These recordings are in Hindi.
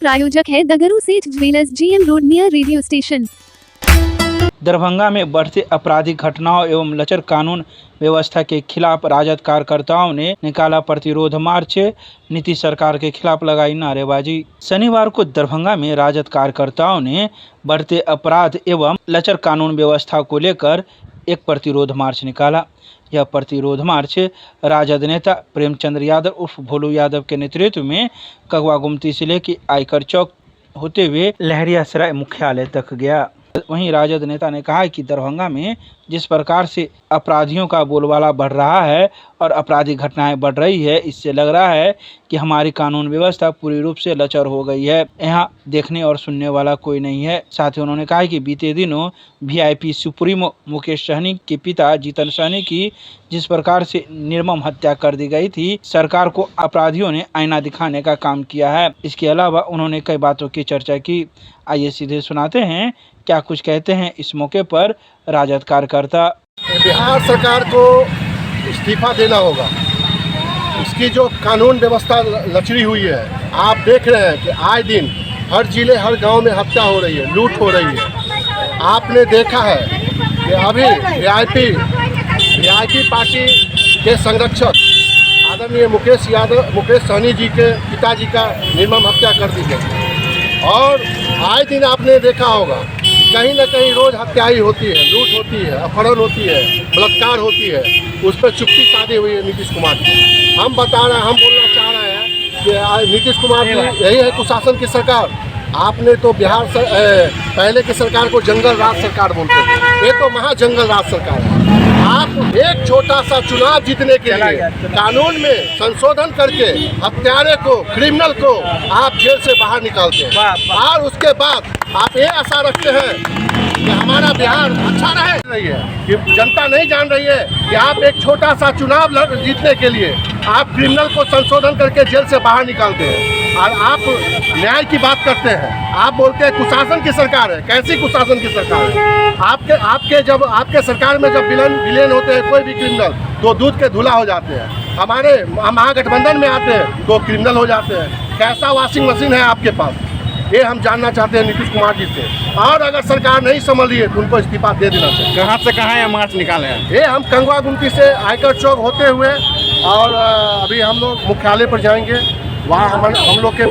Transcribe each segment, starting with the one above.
प्रायोजक है दगरू सेठ jewellers, GM road near radio station. Darbhanga में बढ़ते आपराधिक घटनाओं एवं लचर कानून व्यवस्था के खिलाफ राजद कार्यकर्ताओं ने निकाला प्रतिरोध मार्च। नीतीश सरकार के खिलाफ लगाई नारेबाजी। शनिवार को दरभंगा में राजद कार्यकर्ताओं ने बढ़ते अपराध एवं लचर कानून व्यवस्था को लेकर एक प्रतिरोध मार्च निकाला। यह प्रतिरोध मार्च राजद नेता प्रेमचंद यादव उर्फ भोलू यादव के नेतृत्व में कगवा गुमती से लेकर आयकर चौक होते हुए लहरियासराय मुख्यालय तक गया। वहीं राजद नेता ने कहा कि दरभंगा में जिस प्रकार से अपराधियों का बोलबाला बढ़ रहा है और आपराधिक घटनाएं बढ़ रही है, इससे लग रहा है कि हमारी कानून व्यवस्था पूरी रूप से लचर हो गई है। यहाँ देखने और सुनने वाला कोई नहीं है। साथ ही उन्होंने कहा कि बीते दिनों VIP सुप्रीमो मुकेश सहनी के पिता जीतन सहनी की जिस प्रकार से निर्मम हत्या कर दी गई थी, सरकार को अपराधियों ने आईना दिखाने का काम किया है। इसके अलावा उन्होंने कई बातों की चर्चा की। आइए सीधे सुनाते हैं क्या कुछ कहते हैं इस मौके पर राजद कार्यकर्ता। बिहार सरकार को इस्तीफा देना होगा। इसकी जो कानून व्यवस्था लचरी हुई है, आप देख रहे हैं कि आए दिन हर जिले हर गांव में हत्या हो रही है, लूट हो रही है। आपने देखा है कि अभी VIP पार्टी के संरक्षक आदरणीय मुकेश सहनी जी के पिताजी का निर्मम हत्या कर दी गई। और आए दिन आपने देखा होगा कहीं न कहीं रोज हत्या ही होती है, लूट होती है, अपहरण होती है, बलात्कार होती है। उस पर चुप्पी साधी हुई है नीतीश कुमार की। हम बोलना चाह रहे हैं कि नीतीश कुमार जी यही है कुशासन की सरकार। आपने तो बिहार से पहले की सरकार को जंगल राज सरकार बोलते थे, ये तो महाजंगल राज सरकार है। आप एक छोटा सा चुनाव जीतने के लिए कानून में संशोधन करके हत्यारे को, क्रिमिनल को आप जेल से बाहर निकालते हैं और उसके बाद आप ये आशा रखते हैं कि हमारा बिहार अच्छा रही है कि जनता नहीं जान रही है कि आप एक छोटा सा चुनाव जीतने के लिए आप क्रिमिनल को संशोधन करके जेल से बाहर निकालते हैं और आप न्याय की बात करते हैं। आप बोलते हैं कुशासन की सरकार है। कैसी कुशासन की सरकार है? आपके सरकार में जब विलेन होते हैं कोई भी क्रिमिनल, तो दूध के धुला हो जाते हैं। हमारे महागठबंधन में आते हैं तो क्रिमिनल हो जाते हैं। कैसा वॉशिंग मशीन है आपके पास, ये हम जानना चाहते हैं नीतीश कुमार जी से। और अगर सरकार नहीं संभल रही है तो उनको इस्तीफा दे देना चाहिए। कहाँ से कहाँ ये मार्च निकाले हैं? ये हम कंगवा गुमती से आयकर चौक होते हुए और अभी हम लोग मुख्यालय पर जाएंगे। वहाँ हम लोग के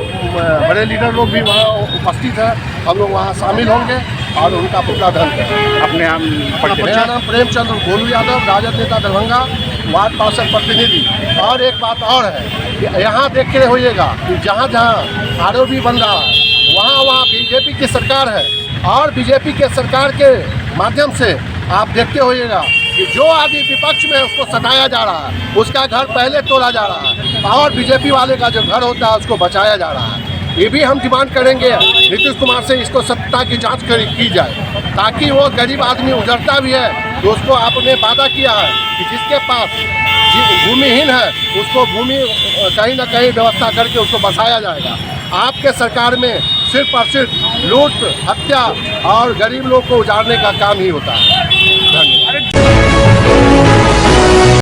बड़े लीडर लोग भी वहाँ उपस्थित हैं। हम लोग वहाँ शामिल होंगे और उनका पुतला दहन करेंगे। अपने मेरा नाम प्रेमचंद भोलू यादव, राजद नेता दरभंगा, वार्ड पार्षद प्रतिनिधि। और एक बात और है कि यहाँ देख के होइएगा कि जहाँ जहाँ ROB बन रहा है वहाँ BJP की सरकार है और BJP के सरकार के माध्यम से आप देखते होइएगा कि जो आदमी विपक्ष में उसको सताया जा रहा है, उसका घर पहले तोड़ा जा रहा है और BJP वाले का जो घर होता है उसको बचाया जा रहा है। ये भी हम डिमांड करेंगे नीतीश कुमार से, इसको सत्ता की जांच की जाए ताकि वो गरीब आदमी उजरता भी है तो उसको आपने वादा किया है कि जिसके पास भूमिहीन है उसको भूमि कहीं ना कहीं व्यवस्था करके उसको बसाया जाएगा। आपके सरकार में सिर्फ और सिर्फ लूट, हत्या और गरीब लोग को उजाड़ने का काम ही होता है। धन्यवाद।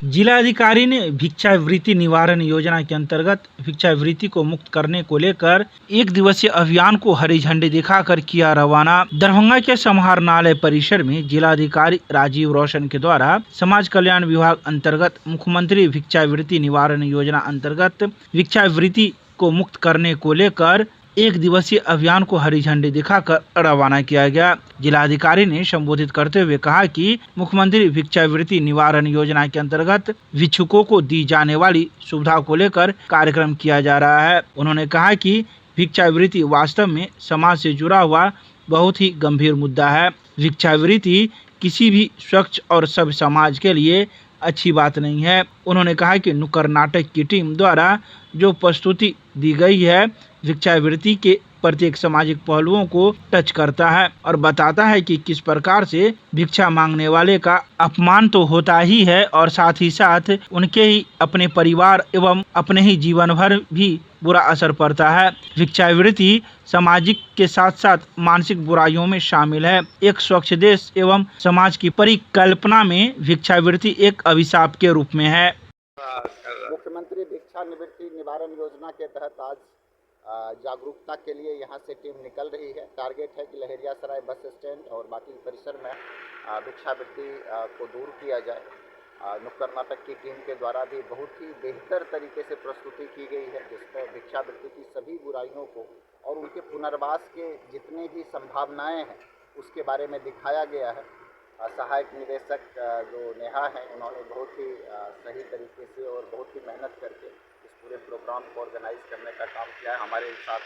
जिलाधिकारी ने भिक्षावृत्ति निवारण योजना के अंतर्गत भिक्षावृत्ति को मुक्त करने को लेकर एक दिवसीय अभियान को हरी झंडी दिखाकर किया रवाना। दरभंगा के समाहरणालय परिसर में जिलाधिकारी राजीव रोशन के द्वारा समाज कल्याण विभाग अंतर्गत मुख्यमंत्री भिक्षावृत्ति निवारण योजना अंतर्गत भिक्षावृत्ति को मुक्त करने को लेकर एक दिवसीय अभियान को हरी झंडी दिखाकर रवाना किया गया। जिलाधिकारी ने संबोधित करते हुए कहा कि मुख्यमंत्री भिक्षावृत्ति निवारण योजना के अंतर्गत भिक्षुकों को दी जाने वाली सुविधा को लेकर कार्यक्रम किया जा रहा है। उन्होंने कहा कि भिक्षावृत्ति वास्तव में समाज से जुड़ा हुआ बहुत ही गंभीर मुद्दा है। भिक्षावृत्ति किसी भी स्वच्छ और सभ्य समाज के लिए अच्छी बात नहीं है। उन्होंने कहा कि नुक्कड़ नाटक की टीम द्वारा जो प्रस्तुति दी गई है भिक्षावृत्ति के प्रत्येक सामाजिक पहलुओं को टच करता है और बताता है कि किस प्रकार से भिक्षा मांगने वाले का अपमान तो होता ही है और साथ ही साथ उनके ही अपने परिवार एवं अपने ही जीवन भर भी बुरा असर पड़ता है। भिक्षावृत्ति सामाजिक के साथ साथ मानसिक बुराइयों में शामिल है। एक स्वच्छ देश एवं समाज की परिकल्पना में भिक्षावृत्ति एक अभिशाप के रूप में है। मुख्यमंत्री भिक्षा निवृत्ति निवारण योजना के तहत आज जागरूकता के लिए यहाँ से टीम निकल रही है। टारगेट है कि लहेरियासराय बस स्टैंड और बाकी परिसर में भिक्षावृत्ति को दूर किया जाए। नुक्कड़ नाटक की टीम के द्वारा भी बहुत ही बेहतर तरीके से प्रस्तुति की गई है, जिसमें भिक्षावृत्ति की सभी बुराइयों को और उनके पुनर्वास के जितनी भी संभावनाएं हैं उसके बारे में दिखाया गया है। सहायक निदेशक जो नेहा हैं, उन्होंने बहुत ही सही तरीके से और बहुत ही मेहनत करके इस पूरे प्रोग्राम को ऑर्गेनाइज करने का काम किया है। हमारे साथ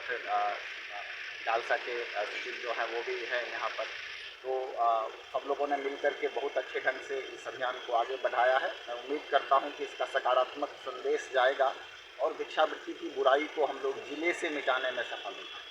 जालसा के सचिव जो हैं वो भी हैं यहाँ पर। तो सब लोगों ने मिलकर के बहुत अच्छे ढंग से इस अभियान को आगे बढ़ाया है। मैं उम्मीद करता हूँ कि इसका सकारात्मक संदेश जाएगा और भिक्षावृत्ति की बुराई को हम लोग जिले से मिटाने में सफल होंगे।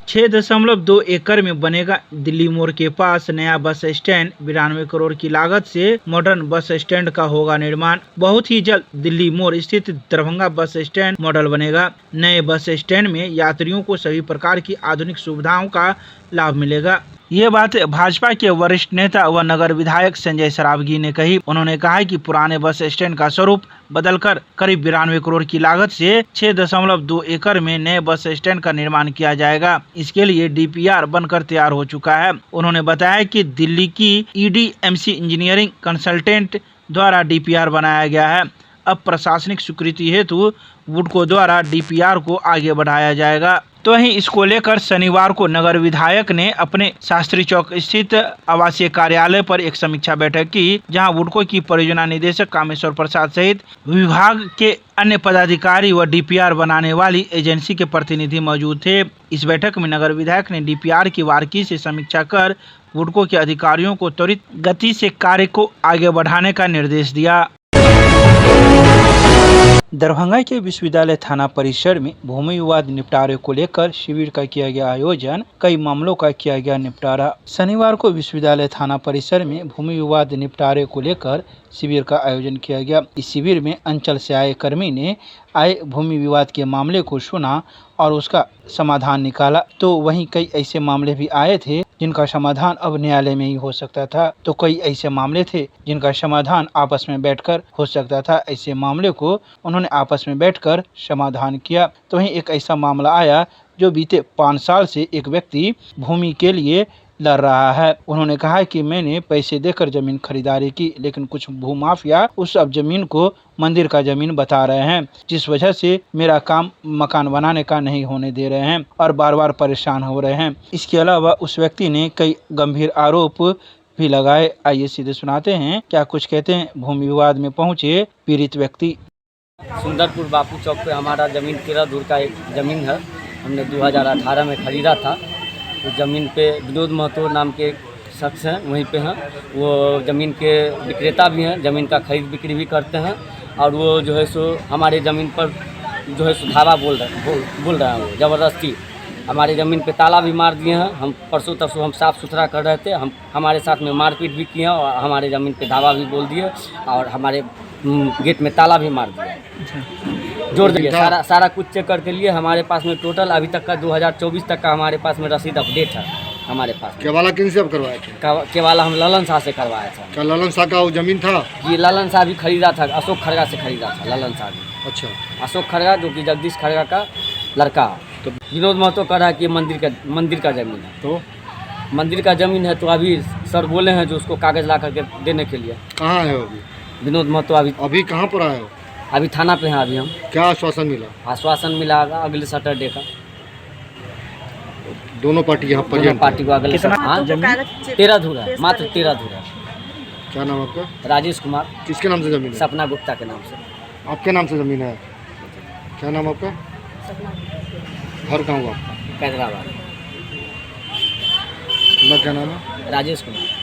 6.2 एकड़ में बनेगा दिल्ली मोड़ के पास नया बस स्टैंड। 92 करोड़ की लागत से मॉडर्न बस स्टैंड का होगा निर्माण। बहुत ही जल्द दिल्ली मोड़ स्थित दरभंगा बस स्टैंड मॉडल बनेगा। नए बस स्टैंड में यात्रियों को सभी प्रकार की आधुनिक सुविधाओं का लाभ मिलेगा। ये बात भाजपा के वरिष्ठ नेता व नगर विधायक संजय सरावगी ने कही। उन्होंने कहा कि पुराने बस स्टैंड का स्वरूप बदलकर करीब 92 करोड़ की लागत से 6.2 एकड़ में नए बस स्टैंड का निर्माण किया जाएगा। इसके लिए DPR बनकर तैयार हो चुका है। उन्होंने बताया कि दिल्ली की EDMC इंजीनियरिंग कंसल्टेंट द्वारा DPR बनाया गया है। अब प्रशासनिक स्वीकृति हेतु वुडको द्वारा DPR को आगे बढ़ाया जाएगा। तो वहीं इसको लेकर शनिवार को नगर विधायक ने अपने शास्त्री चौक स्थित आवासीय कार्यालय पर एक समीक्षा बैठक की, जहां वुडको की परियोजना निदेशक कामेश्वर प्रसाद सहित विभाग के अन्य पदाधिकारी व DPR बनाने वाली एजेंसी के प्रतिनिधि मौजूद थे। इस बैठक में नगर विधायक ने DPR की बारीकी से समीक्षा कर वुडको के अधिकारियों को त्वरित गति से कार्य को आगे बढ़ाने का निर्देश दिया। दरभंगा के विश्वविद्यालय थाना परिसर में भूमि विवाद निपटारे को लेकर शिविर का किया गया आयोजन। कई मामलों का किया गया निपटारा। शनिवार को विश्वविद्यालय थाना परिसर में भूमि विवाद निपटारे को लेकर शिविर का आयोजन किया गया। इस शिविर में अंचल से आए कर्मी ने आए भूमि विवाद के मामले को सुना और उसका समाधान निकाला। तो वहीं कई ऐसे मामले भी आए थे जिनका समाधान अब न्यायालय में ही हो सकता था, तो कई ऐसे मामले थे जिनका समाधान आपस में बैठकर हो सकता था। ऐसे मामले को उन्होंने आपस में बैठकर समाधान किया। तो वहीं एक ऐसा मामला आया जो बीते 5 साल से एक व्यक्ति भूमि के लिए लड़ रहा है। उन्होंने कहा कि मैंने पैसे देकर जमीन खरीदारी की, लेकिन कुछ भूमाफिया उस अब जमीन को मंदिर का जमीन बता रहे हैं, जिस वजह से मेरा काम मकान बनाने का नहीं होने दे रहे हैं और बार बार परेशान हो रहे हैं। इसके अलावा उस व्यक्ति ने कई गंभीर आरोप भी लगाए। आइए सीधे सुनाते हैं क्या कुछ कहते हैं भूमि विवाद में पहुंचे पीड़ित व्यक्ति। सुंदरपुर बापू चौक पे हमारा ज़मीन 13 धुर का एक ज़मीन है। हमने 2018 में ख़रीदा था। उस ज़मीन पे विनोद महतो नाम के शख्स हैं, वहीं पे हैं। वो ज़मीन के विक्रेता भी हैं, ज़मीन का खरीद बिक्री भी करते हैं। और वो जो है सो हमारे ज़मीन पर जो है सो धावा बोल रहे हैं। वो ज़बरदस्ती हमारे ज़मीन पे ताला भी मार दिए हैं। हम परसों तरसों हम साफ़ सुथरा कर रहे थे, हमारे साथ में मारपीट भी किए हैं और हमारे ज़मीन पे धावा भी बोल दिए और हमारे गेट में ताला भी मार दिया, जोड़ दिया। सारा कुछ चेक करके लिए हमारे पास में टोटल अभी तक का 2024 तक का हमारे पास में रसीद अपडेट है हमारे पास। केवाला किन से आप करवाए थे? केवाला हम ललन शाह से करवाया था। क्या ललन शाह का वो जमीन था? ये ललन शाह भी खरीदा था, अशोक खड़गा से खरीदा था ललन शाह भी। अच्छा, अशोक खड़गा जो कि जगदीश खड़गा का लड़का। तो विनोद महतो कह रहा है कि मंदिर का ज़मीन है। तो मंदिर का ज़मीन है तो अभी सर बोले हैं जो उसको कागज़ ला करके देने के लिए। कहाँ है अभी विनोद महतो? अभी कहाँ पर आए हो? अभी थाना पे हैं अभी हम। क्या आश्वासन मिला? आश्वासन मिला अगले सैटरडे का। दोनों पार्टी यहाँ पर? दोनों पार्टी को अगले 13 धुर है, मात्र 13 धुर है। क्या नाम आपका? राजेश कुमार। किसके नाम से जमीन है? सपना गुप्ता के नाम से। आपके नाम से जमीन है? क्या नाम आपका? घर कहाँ हुआ आपका? हैदराबाद। क्या नाम है? राजेश कुमार।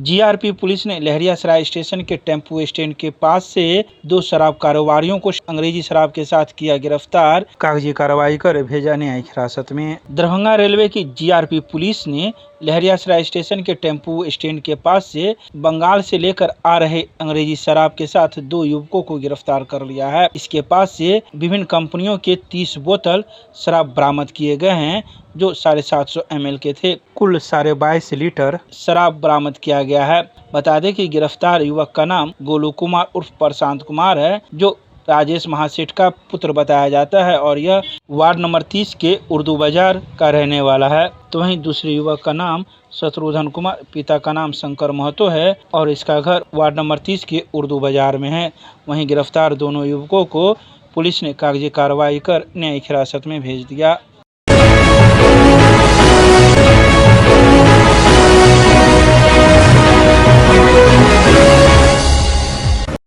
GRP पुलिस ने लहेरियासराय स्टेशन के टेम्पू स्टैंड के पास से 2 शराब कारोबारियों को अंग्रेजी शराब के साथ किया गिरफ्तार। कागजी कार्रवाई कर भेजा न्यायिक हिरासत में। दरभंगा रेलवे की GRP पुलिस ने लहेरियासराय स्टेशन के टेम्पू स्टैंड के पास से बंगाल से लेकर आ रहे अंग्रेजी शराब के साथ 2 युवकों को गिरफ्तार कर लिया है। इसके पास से विभिन्न कंपनियों के 30 बोतल शराब बरामद किए गए हैं जो 750 ml के थे। कुल 22.5 लीटर शराब बरामद किया गया है। बता दें कि गिरफ्तार युवक का नाम गोलू कुमार उर्फ प्रशांत कुमार है, जो राजेश महासेठ का पुत्र बताया जाता है और यह वार्ड नंबर 30 के उर्दू बाजार का रहने वाला है। तो वहीं दूसरे युवक का नाम शत्रुघ्न कुमार, पिता का नाम शंकर महतो है और इसका घर वार्ड नंबर 30 के उर्दू बाजार में है। वहीं गिरफ्तार दोनों युवकों को पुलिस ने कागजी कार्रवाई कर न्यायिक हिरासत में भेज दिया।